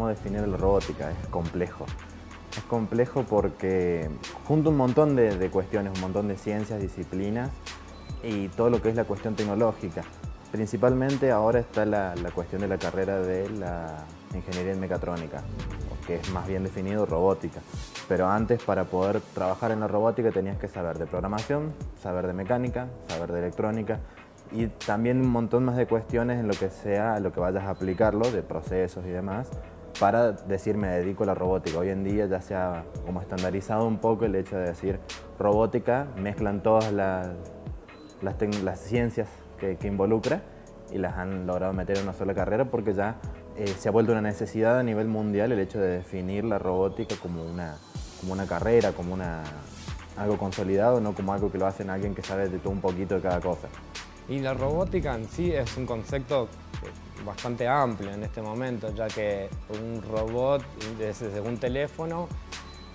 cómo definir la robótica, es complejo. Es complejo porque junta un montón de cuestiones, un montón de ciencias, disciplinas y todo lo que es la cuestión tecnológica. Principalmente ahora está la cuestión de la carrera de la ingeniería en mecatrónica, que es más bien definido robótica. Pero antes, para poder trabajar en la robótica tenías que saber de programación, saber de mecánica, saber de electrónica y también un montón más de cuestiones en lo que sea, lo que vayas a aplicarlo, de procesos y demás, para decir me dedico a la robótica. Hoy en día ya se ha como estandarizado un poco el hecho de decir robótica, mezclan todas las ciencias que involucra y las han logrado meter en una sola carrera porque ya se ha vuelto una necesidad a nivel mundial el hecho de definir la robótica como una carrera, como algo consolidado, no como algo que lo hacen alguien que sabe de todo un poquito de cada cosa. Y la robótica en sí es un concepto bastante amplio en este momento, ya que un robot, desde un teléfono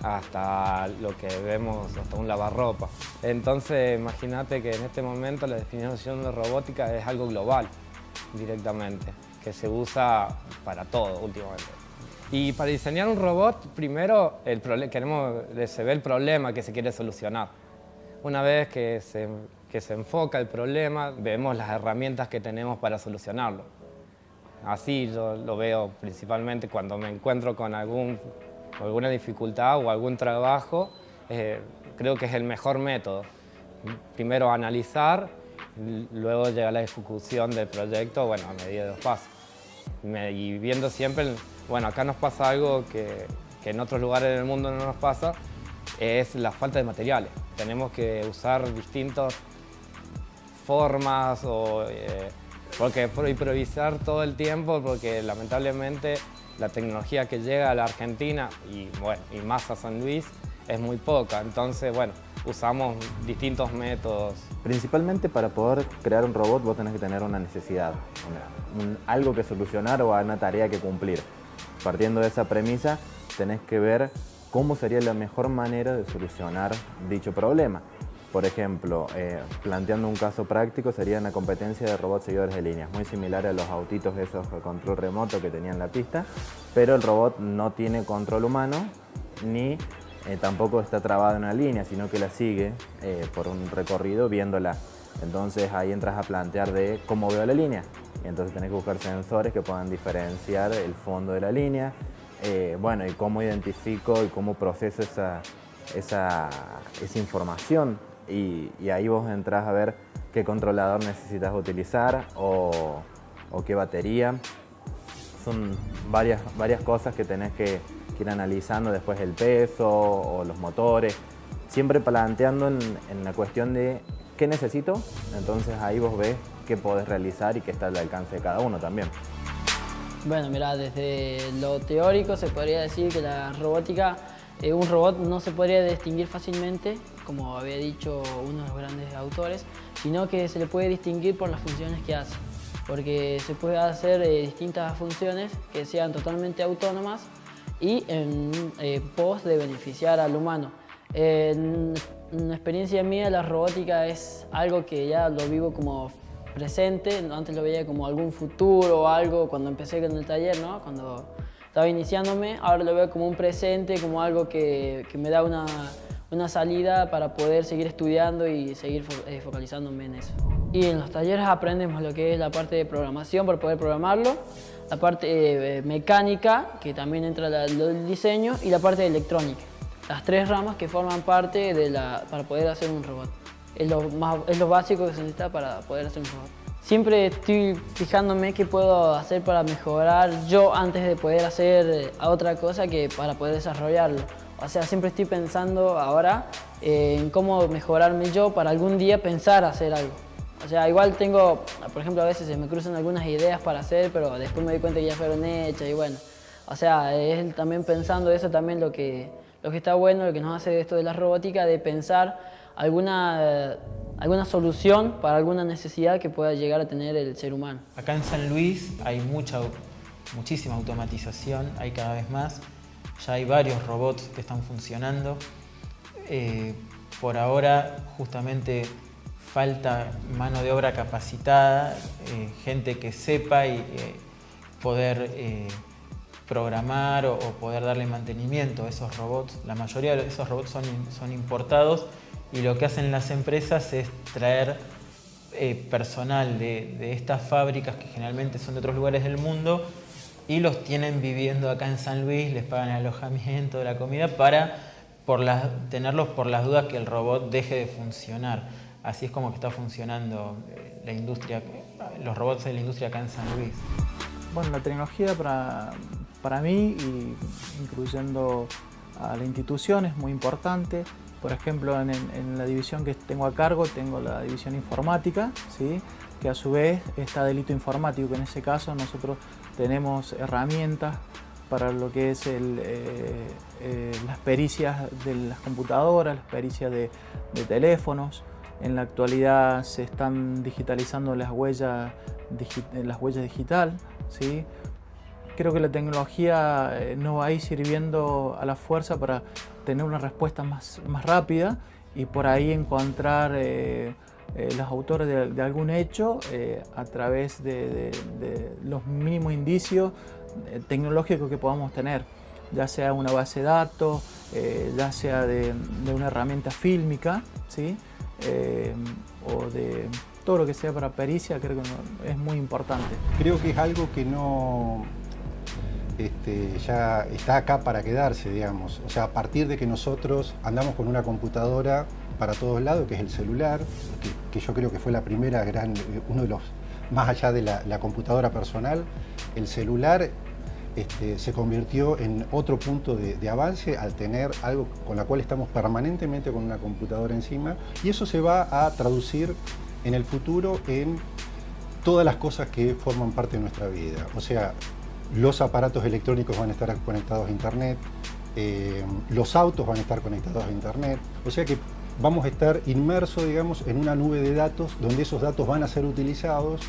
hasta lo que vemos, hasta un lavarropa. Entonces, imagínate que en este momento la definición de robótica es algo global, directamente, que se usa para todo últimamente. Y para diseñar un robot, primero se ve el problema que se quiere solucionar. Una vez que se enfoca el problema, vemos las herramientas que tenemos para solucionarlo. Así yo lo veo principalmente cuando me encuentro con alguna dificultad o algún trabajo, creo que es el mejor método. Primero analizar, luego llegar a la ejecución del proyecto, bueno, a medida de los pasos. Y viendo siempre, bueno, acá nos pasa algo que en otros lugares del mundo no nos pasa, es la falta de materiales. Tenemos que usar distintas formas porque improvisar todo el tiempo, porque lamentablemente la tecnología que llega a la Argentina y más a San Luis es muy poca. Entonces, bueno, usamos distintos métodos. Principalmente para poder crear un robot vos tenés que tener una necesidad, algo que solucionar o una tarea que cumplir. Partiendo de esa premisa, tenés que ver cómo sería la mejor manera de solucionar dicho problema. Por ejemplo, planteando un caso práctico, sería una competencia de robots seguidores de líneas, muy similar a los autitos esos de control remoto que tenían la pista, pero el robot no tiene control humano ni tampoco está trabado en una línea, sino que la sigue por un recorrido viéndola. Entonces ahí entras a plantear de cómo veo la línea. Y entonces tenés que buscar sensores que puedan diferenciar el fondo de la línea, y cómo identifico y cómo proceso esa información. Y ahí vos entrás a ver qué controlador necesitas utilizar o qué batería. Son varias cosas que tenés que ir analizando, después el peso o los motores, siempre planteando en la cuestión de qué necesito, entonces ahí vos ves qué podés realizar y qué está al alcance de cada uno también. Bueno, mira, desde lo teórico se podría decir que la robótica, un robot no se podría distinguir fácilmente, como había dicho uno de los grandes autores, sino que se le puede distinguir por las funciones que hace, porque se puede hacer distintas funciones que sean totalmente autónomas y en pos de beneficiar al humano. En experiencia mía, la robótica es algo que ya lo vivo como presente. Antes lo veía como algún futuro o algo cuando empecé con el taller, ¿no? Cuando estaba iniciándome. Ahora lo veo como un presente, como algo que me da una salida para poder seguir estudiando y seguir focalizándome en eso. Y en los talleres aprendemos lo que es la parte de programación para poder programarlo, la parte mecánica, que también entra el diseño, y la parte de electrónica. Las tres ramas que forman parte para poder hacer un robot. Es lo básico que se necesita para poder hacer un robot. Siempre estoy fijándome qué puedo hacer para mejorar yo antes de poder hacer otra cosa que para poder desarrollarlo. O sea, siempre estoy pensando ahora en cómo mejorarme yo para algún día pensar hacer algo. O sea, igual tengo, por ejemplo, a veces se me cruzan algunas ideas para hacer, pero después me doy cuenta que ya fueron hechas y bueno. O sea, es también pensando eso también lo que está bueno, lo que nos hace esto de la robótica, de pensar alguna solución para alguna necesidad que pueda llegar a tener el ser humano. Acá en San Luis hay muchísima automatización, hay cada vez más. Ya hay varios robots que están funcionando. Por ahora, justamente, falta mano de obra capacitada, gente que sepa y poder programar o poder darle mantenimiento a esos robots. La mayoría de esos robots son importados y lo que hacen las empresas es traer personal de estas fábricas que generalmente son de otros lugares del mundo y los tienen viviendo acá en San Luis, les pagan el alojamiento, la comida para tenerlos por las dudas que el robot deje de funcionar. Así es como que está funcionando la industria, los robots de la industria acá en San Luis. Bueno, la tecnología para mí, y incluyendo a la institución, es muy importante. Por ejemplo, en la división que tengo a cargo, tengo la división informática, ¿sí? Que a su vez está delito informático, que en ese caso nosotros tenemos herramientas para lo que es las pericias de las computadoras, las pericias de teléfonos. En la actualidad se están digitalizando las huellas digitales, ¿sí? Creo que la tecnología nos va a ir sirviendo a la fuerza para tener una respuesta más rápida y por ahí encontrar los autores de algún hecho a través de los mínimos indicios tecnológicos que podamos tener, ya sea una base de datos, ya sea de una herramienta fílmica, ¿sí? O de todo lo que sea para pericia. Creo que es muy importante. Creo que es algo que no ya está acá para quedarse, digamos. O sea, a partir de que nosotros andamos con una computadora para todos lados, que es el celular, que yo creo que fue la primera uno de los, más allá de la computadora personal, el celular se convirtió en otro punto de avance al tener algo con la cual estamos permanentemente con una computadora encima, y eso se va a traducir en el futuro en todas las cosas que forman parte de nuestra vida. O sea, los aparatos electrónicos van a estar conectados a Internet, los autos van a estar conectados a Internet, o sea que vamos a estar inmersos, digamos, en una nube de datos donde esos datos van a ser utilizados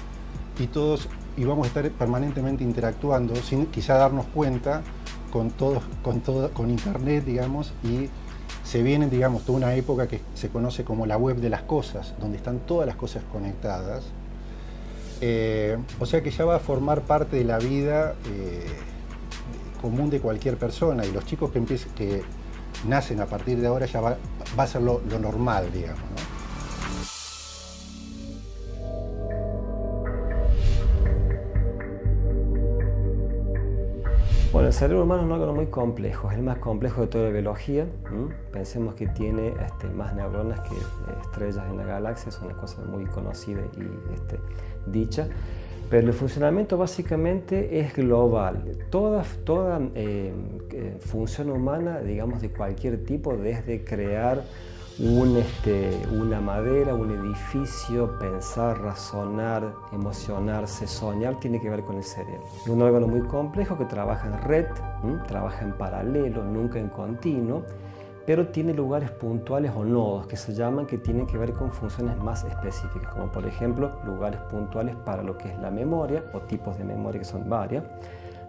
y vamos a estar permanentemente interactuando sin quizá darnos cuenta con Internet, digamos, y se viene, digamos, toda una época que se conoce como la web de las cosas, donde están todas las cosas conectadas. O sea que ya va a formar parte de la vida común de cualquier persona, y los chicos que nacen a partir de ahora ya va a ser lo normal, digamos, ¿no? Bueno, el cerebro humano es un órgano muy complejo, es el más complejo de toda la biología. Pensemos que tiene más neuronas que estrellas en la galaxia, es una cosa muy conocida y dicha. Pero el funcionamiento básicamente es global. Toda función humana, digamos, de cualquier tipo, desde crear una madera, un edificio, pensar, razonar, emocionarse, soñar, tiene que ver con el cerebro. Es un órgano muy complejo que trabaja en red, trabaja en paralelo, nunca en continuo, pero tiene lugares puntuales o nodos que se llaman, que tienen que ver con funciones más específicas, como por ejemplo lugares puntuales para lo que es la memoria, o tipos de memoria que son varias,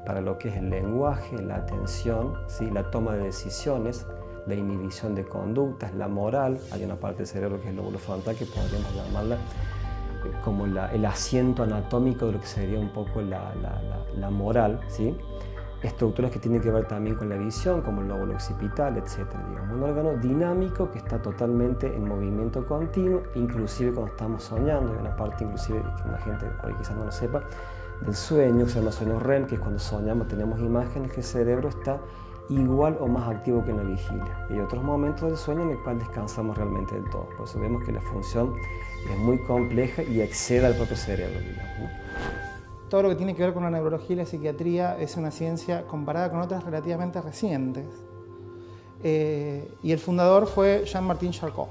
para lo que es el lenguaje, la atención, ¿sí? La toma de decisiones, la inhibición de conductas, la moral. Hay una parte del cerebro que es el lóbulo frontal, que podríamos llamarla como el asiento anatómico de lo que sería un poco la moral, ¿sí? Estructuras que tienen que ver también con la visión, como el lóbulo occipital, etc. Digamos, un órgano dinámico que está totalmente en movimiento continuo, inclusive cuando estamos soñando. Hay una parte inclusive que la gente por ahí quizás no lo sepa, del sueño, que se llama sueño REM, que es cuando soñamos, tenemos imágenes, que el cerebro está igual o más activo que en la vigilia. Y hay otros momentos del sueño en el cual descansamos realmente del todo. Por eso vemos que la función es muy compleja y excede al propio cerebro, digamos, ¿no? Todo lo que tiene que ver con la neurología y la psiquiatría es una ciencia comparada con otras relativamente recientes. Y el fundador fue Jean-Martin Charcot,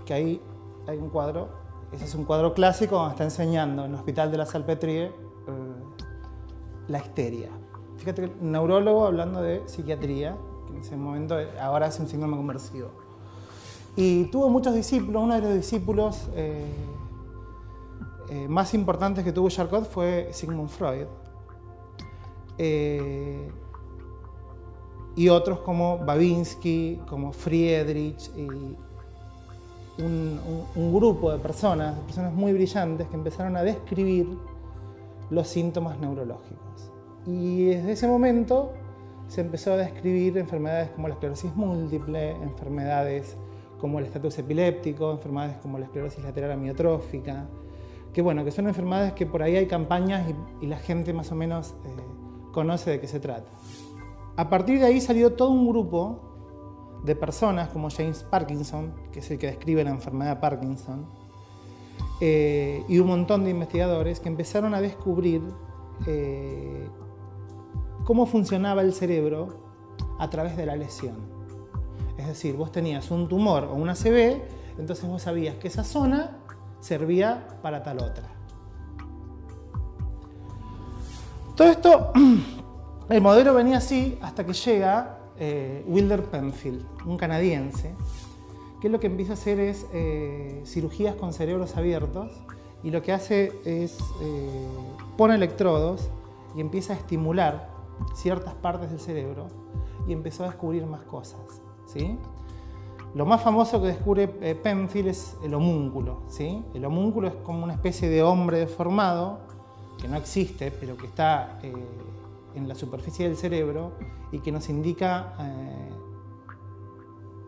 que ahí hay un cuadro, ese es un cuadro clásico donde está enseñando en el Hospital de la Salpêtrière la histeria. Fíjate que el neurólogo hablando de psiquiatría, que en ese momento ahora es un síndrome conversivo. Y tuvo muchos discípulos. Uno de los discípulos más importantes que tuvo Charcot fue Sigmund Freud. Y otros como Babinski, como Friedrich, y un grupo de personas muy brillantes que empezaron a describir los síntomas neurológicos. Y desde ese momento se empezó a describir enfermedades como la esclerosis múltiple, enfermedades como el estatus epiléptico, enfermedades como la esclerosis lateral amiotrófica, que son enfermedades que por ahí hay campañas y la gente más o menos conoce de qué se trata. A partir de ahí salió todo un grupo de personas como James Parkinson, que es el que describe la enfermedad de Parkinson, y un montón de investigadores que empezaron a descubrir cómo funcionaba el cerebro a través de la lesión. Es decir, vos tenías un tumor o una ACV, entonces vos sabías que esa zona servía para tal otra. Todo esto, el modelo venía así hasta que llega Wilder Penfield, un canadiense, que lo que empieza a hacer es cirugías con cerebros abiertos, y lo que hace es pone electrodos y empieza a estimular ciertas partes del cerebro y empezó a descubrir más cosas, ¿sí? Lo más famoso que descubre Penfield es el homúnculo, ¿sí? El homúnculo es como una especie de hombre deformado que no existe, pero que está en la superficie del cerebro y que nos indica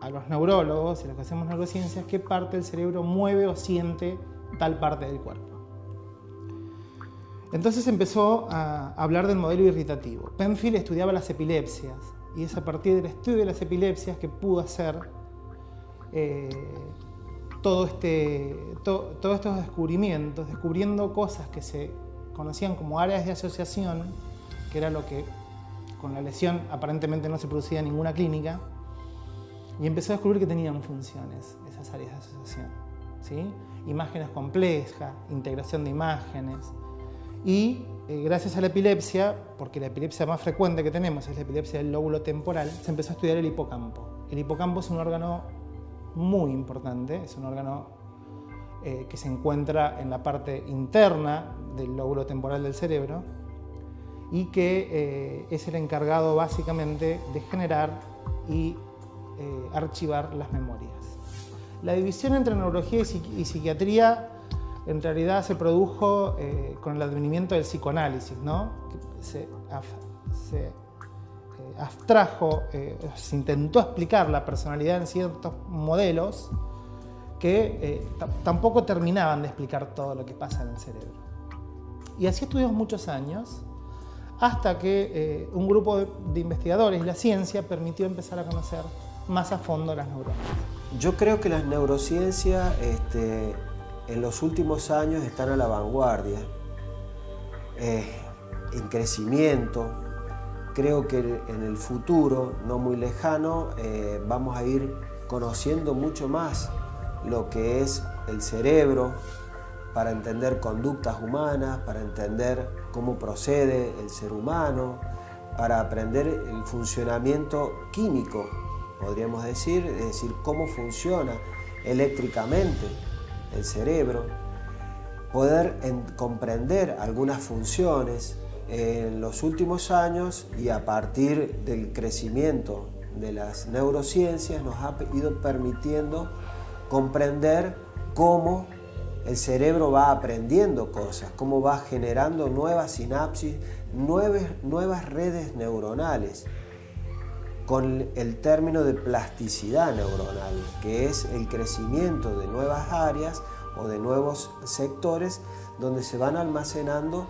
a los neurólogos y a los que hacemos neurociencias qué parte del cerebro mueve o siente tal parte del cuerpo. Entonces empezó a hablar del modelo irritativo. Penfield estudiaba las epilepsias y es a partir del estudio de las epilepsias que pudo hacer todos estos descubrimientos, descubriendo cosas que se conocían como áreas de asociación, que era lo que con la lesión aparentemente no se producía en ninguna clínica, y empezó a descubrir que tenían funciones esas áreas de asociación, ¿sí? Imágenes complejas, integración de imágenes, y gracias a la epilepsia, porque la epilepsia más frecuente que tenemos es la epilepsia del lóbulo temporal, se empezó a estudiar el hipocampo. El hipocampo es un órgano muy importante, es un órgano que se encuentra en la parte interna del lóbulo temporal del cerebro y que es el encargado básicamente de generar y archivar las memorias. La división entre neurología y psiquiatría en realidad se produjo con el advenimiento del psicoanálisis, ¿no? Se abstrajo, se intentó explicar la personalidad en ciertos modelos que tampoco terminaban de explicar todo lo que pasa en el cerebro. Y así estuvimos muchos años, hasta que un grupo de investigadores y la ciencia permitió empezar a conocer más a fondo las neuronas. Yo creo que las neurociencias en los últimos años están a la vanguardia, en crecimiento. Creo que en el futuro, no muy lejano, vamos a ir conociendo mucho más lo que es el cerebro para entender conductas humanas, para entender cómo procede el ser humano, para aprender el funcionamiento químico, podríamos decir, es decir, cómo funciona eléctricamente el cerebro, poder comprender algunas funciones. En los últimos años y a partir del crecimiento de las neurociencias nos ha ido permitiendo comprender cómo el cerebro va aprendiendo cosas, cómo va generando nuevas sinapsis, nuevas redes neuronales, con el término de plasticidad neuronal, que es el crecimiento de nuevas áreas o de nuevos sectores donde se van almacenando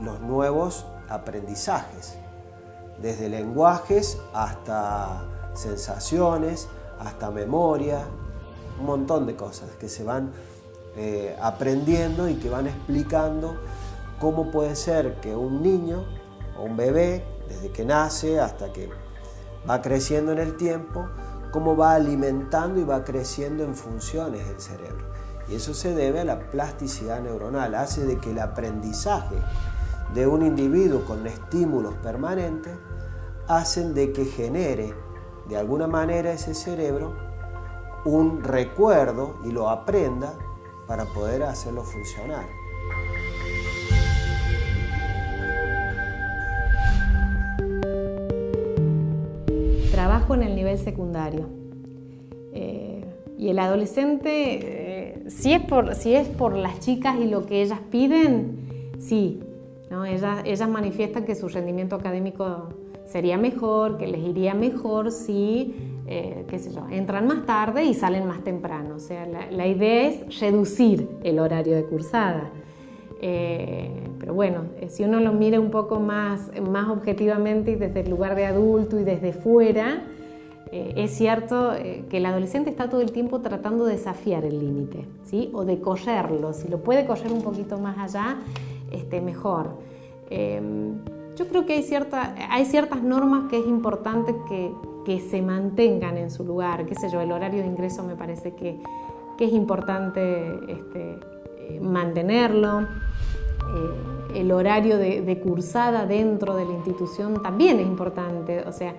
los nuevos aprendizajes, desde lenguajes hasta sensaciones, hasta memoria, un montón de cosas que se van aprendiendo y que van explicando cómo puede ser que un niño o un bebé, desde que nace hasta que va creciendo en el tiempo, cómo va alimentando y va creciendo en funciones del cerebro. Y eso se debe a la plasticidad neuronal, hace de que el aprendizaje de un individuo con estímulos permanentes hacen de que genere de alguna manera ese cerebro un recuerdo y lo aprenda para poder hacerlo funcionar. Trabajo en el nivel secundario. Y el adolescente, si es por las chicas y lo que ellas piden, sí, ¿no? Ellas manifiestan que su rendimiento académico sería mejor, que les iría mejor si, qué sé yo, entran más tarde y salen más temprano. O sea, la idea es reducir el horario de cursada. Pero bueno, si uno lo mira un poco más objetivamente y desde el lugar de adulto y desde fuera, es cierto que el adolescente está todo el tiempo tratando de desafiar el límite, ¿sí? O de correrlo. Si lo puede correr un poquito más allá, mejor. Yo creo que hay ciertas normas que es importante que se mantengan en su lugar. Qué sé yo, el horario de ingreso me parece que es importante mantenerlo. El horario de cursada dentro de la institución también es importante. O sea,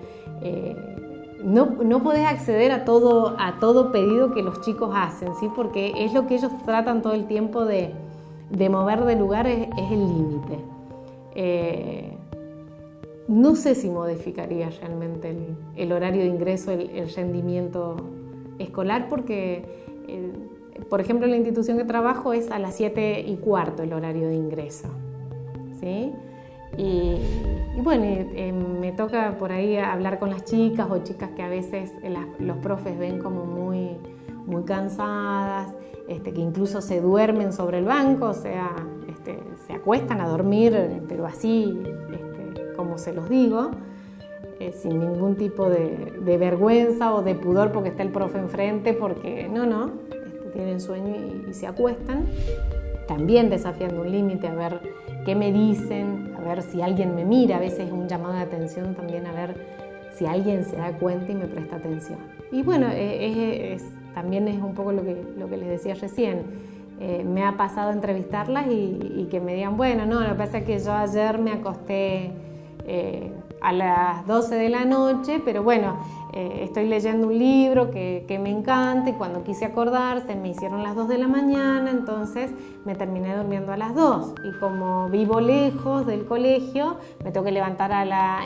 no podés acceder a todo pedido que los chicos hacen, ¿sí? Porque es lo que ellos tratan todo el tiempo de mover de lugar, es el límite. No sé si modificaría realmente el horario de ingreso, el rendimiento escolar, porque, por ejemplo, en la institución que trabajo es a las 7:15 el horario de ingreso, ¿sí? Y bueno, me toca por ahí hablar con las chicas o chicas que a veces los profes ven como muy, muy cansadas, que incluso se duermen sobre el banco, o sea, se acuestan a dormir, pero así como se los digo, sin ningún tipo de vergüenza o de pudor porque está el profe enfrente, porque tienen sueño y se acuestan, también desafiando un límite, a ver qué me dicen, a ver si alguien me mira, a veces es un llamado de atención también, a ver si alguien se da cuenta y me presta atención. Y bueno, también es un poco lo que les decía recién. Me ha pasado entrevistarlas y que me digan, bueno, no, lo que pasa es que yo ayer me acosté a las 12 de la noche, pero bueno, estoy leyendo un libro que me encanta y cuando quise acordarse me hicieron las 2 de la mañana, entonces me terminé durmiendo a las 2 y como vivo lejos del colegio, me tengo que levantar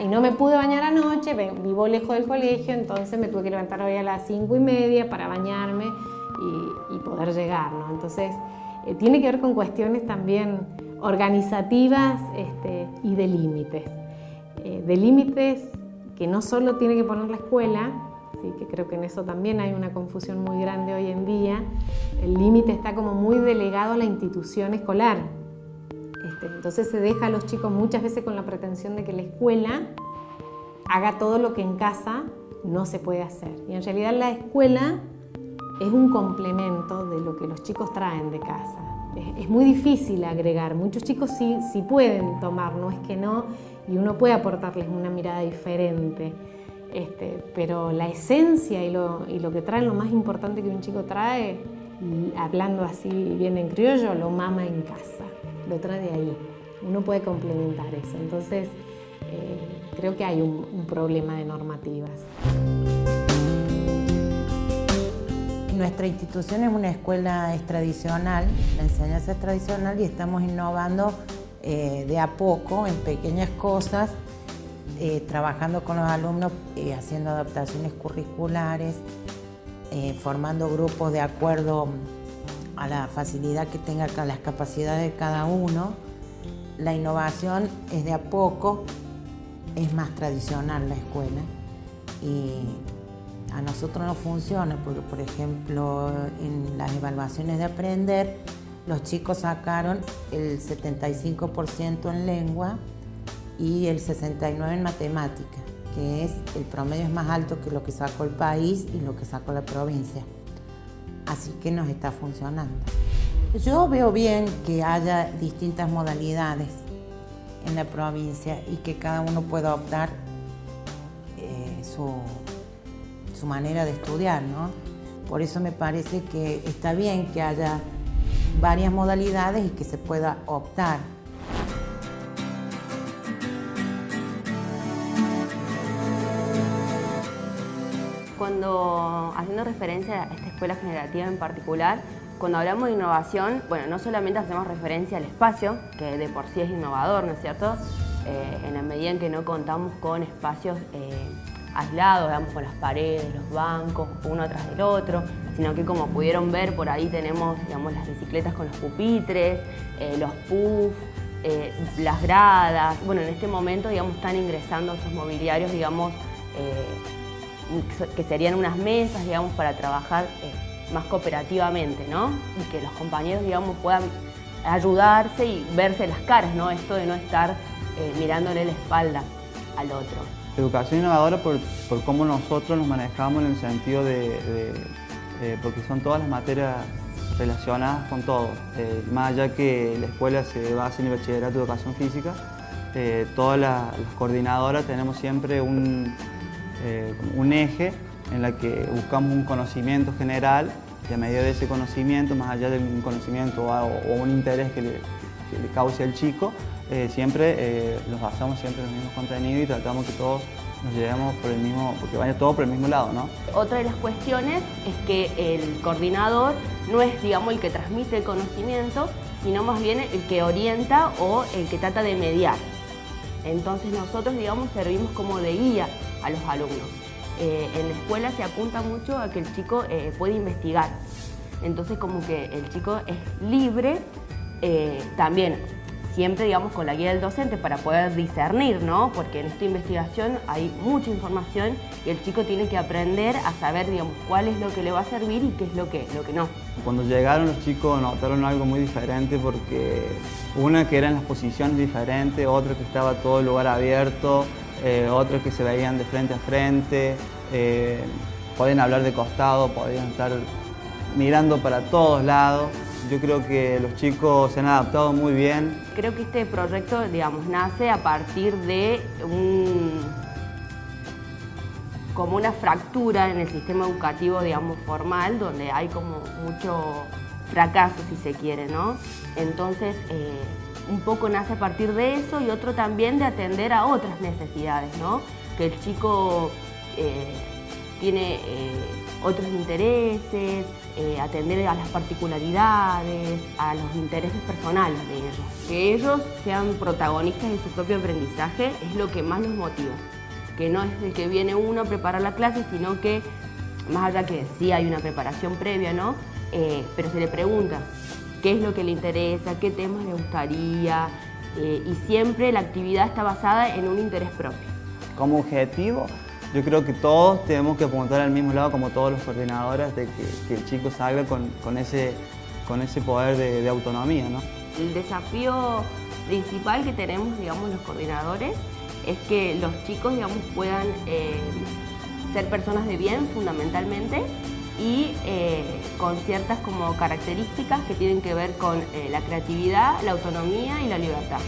y no me pude bañar anoche, vivo lejos del colegio, entonces me tuve que levantar hoy a las 5:30 para bañarme y poder llegar, ¿no? Entonces tiene que ver con cuestiones también organizativas y de límites. De límites que no solo tiene que poner la escuela, ¿sí? Que creo que en eso también hay una confusión muy grande hoy en día. El límite está como muy delegado a la institución escolar. Entonces se deja a los chicos muchas veces con la pretensión de que la escuela haga todo lo que en casa no se puede hacer. Y en realidad la escuela es un complemento de lo que los chicos traen de casa. Es muy difícil agregar. Muchos chicos sí pueden tomar, no es que no, y uno puede aportarles una mirada diferente. Pero la esencia y lo que trae, lo más importante que un chico trae, hablando así bien en criollo, lo mama en casa, lo trae de ahí. Uno puede complementar eso. Entonces, creo que hay un problema de normativas. Nuestra institución es una escuela tradicional, la enseñanza es tradicional y estamos innovando de a poco en pequeñas cosas, trabajando con los alumnos, haciendo adaptaciones curriculares, formando grupos de acuerdo a la facilidad que tenga, a las capacidades de cada uno. La innovación es de a poco, es más tradicional la escuela y a nosotros no funciona porque, por ejemplo, en las evaluaciones de aprender, los chicos sacaron el 75% en lengua y el 69% en matemática, que el promedio es más alto que lo que sacó el país y lo que sacó la provincia. Así que nos está funcionando. Yo veo bien que haya distintas modalidades en la provincia y que cada uno pueda optar su manera de estudiar, ¿no? Por eso me parece que está bien que haya varias modalidades y que se pueda optar. Haciendo referencia a esta escuela generativa en particular, cuando hablamos de innovación, bueno, no solamente hacemos referencia al espacio, que de por sí es innovador, ¿no es cierto? En la medida en que no contamos con espacios aislados, digamos, con las paredes, los bancos, uno atrás del otro, sino que como pudieron ver, por ahí tenemos, digamos, las bicicletas con los pupitres, los puffs, las gradas. Bueno, en este momento, digamos, están ingresando estos mobiliarios, digamos, que serían unas mesas, digamos, para trabajar más cooperativamente, ¿no? Y que los compañeros, digamos, puedan ayudarse y verse las caras, ¿no? Esto de no estar mirándole la espalda al otro. Educación innovadora por cómo nosotros nos manejamos en el sentido porque son todas las materias relacionadas con todo. Más allá que la escuela se basa en el bachillerato de educación física, todas las coordinadoras tenemos siempre un eje en la que buscamos un conocimiento general y a medida de ese conocimiento, más allá de un conocimiento o un interés que le cause al chico, siempre los basamos siempre en los mismos contenidos y tratamos que todos nos llevemos por el mismo, porque vaya todo por el mismo lado, ¿no? Otra de las cuestiones es que el coordinador no es, digamos, el que transmite el conocimiento, sino más bien el que orienta o el que trata de mediar. Entonces nosotros, digamos, servimos como de guía a los alumnos. En la escuela se apunta mucho a que el chico puede investigar. Entonces como que el chico es libre, también siempre, digamos, con la guía del docente para poder discernir, ¿no? Porque en esta investigación hay mucha información y el chico tiene que aprender a saber, digamos, cuál es lo que le va a servir y qué es lo que no. Cuando llegaron los chicos notaron algo muy diferente porque una que eran las posiciones diferentes, otra que estaba todo el lugar abierto, otros que se veían de frente a frente, podían hablar de costado, podían estar mirando para todos lados. Yo creo que los chicos se han adaptado muy bien. Creo que este proyecto, digamos, nace a partir de como una fractura en el sistema educativo, digamos, formal, donde hay como mucho fracaso, si se quiere, ¿no? Entonces, un poco nace a partir de eso y otro también de atender a otras necesidades, ¿no? Que el chico tiene otros intereses, atender a las particularidades, a los intereses personales de ellos. Que ellos sean protagonistas de su propio aprendizaje es lo que más los motiva. Que no es el que viene uno a preparar la clase, sino que, más allá que sí hay una preparación previa, ¿no? Pero se le pregunta qué es lo que le interesa, qué temas le gustaría, y siempre la actividad está basada en un interés propio. Como objetivo, yo creo que todos tenemos que apuntar al mismo lado, como todos los coordinadores, de que el chico salga con ese poder de autonomía, ¿no? El desafío principal que tenemos, digamos, los coordinadores es que los chicos, digamos, puedan ser personas de bien, fundamentalmente, y con ciertas como características que tienen que ver con la creatividad, la autonomía y la libertad.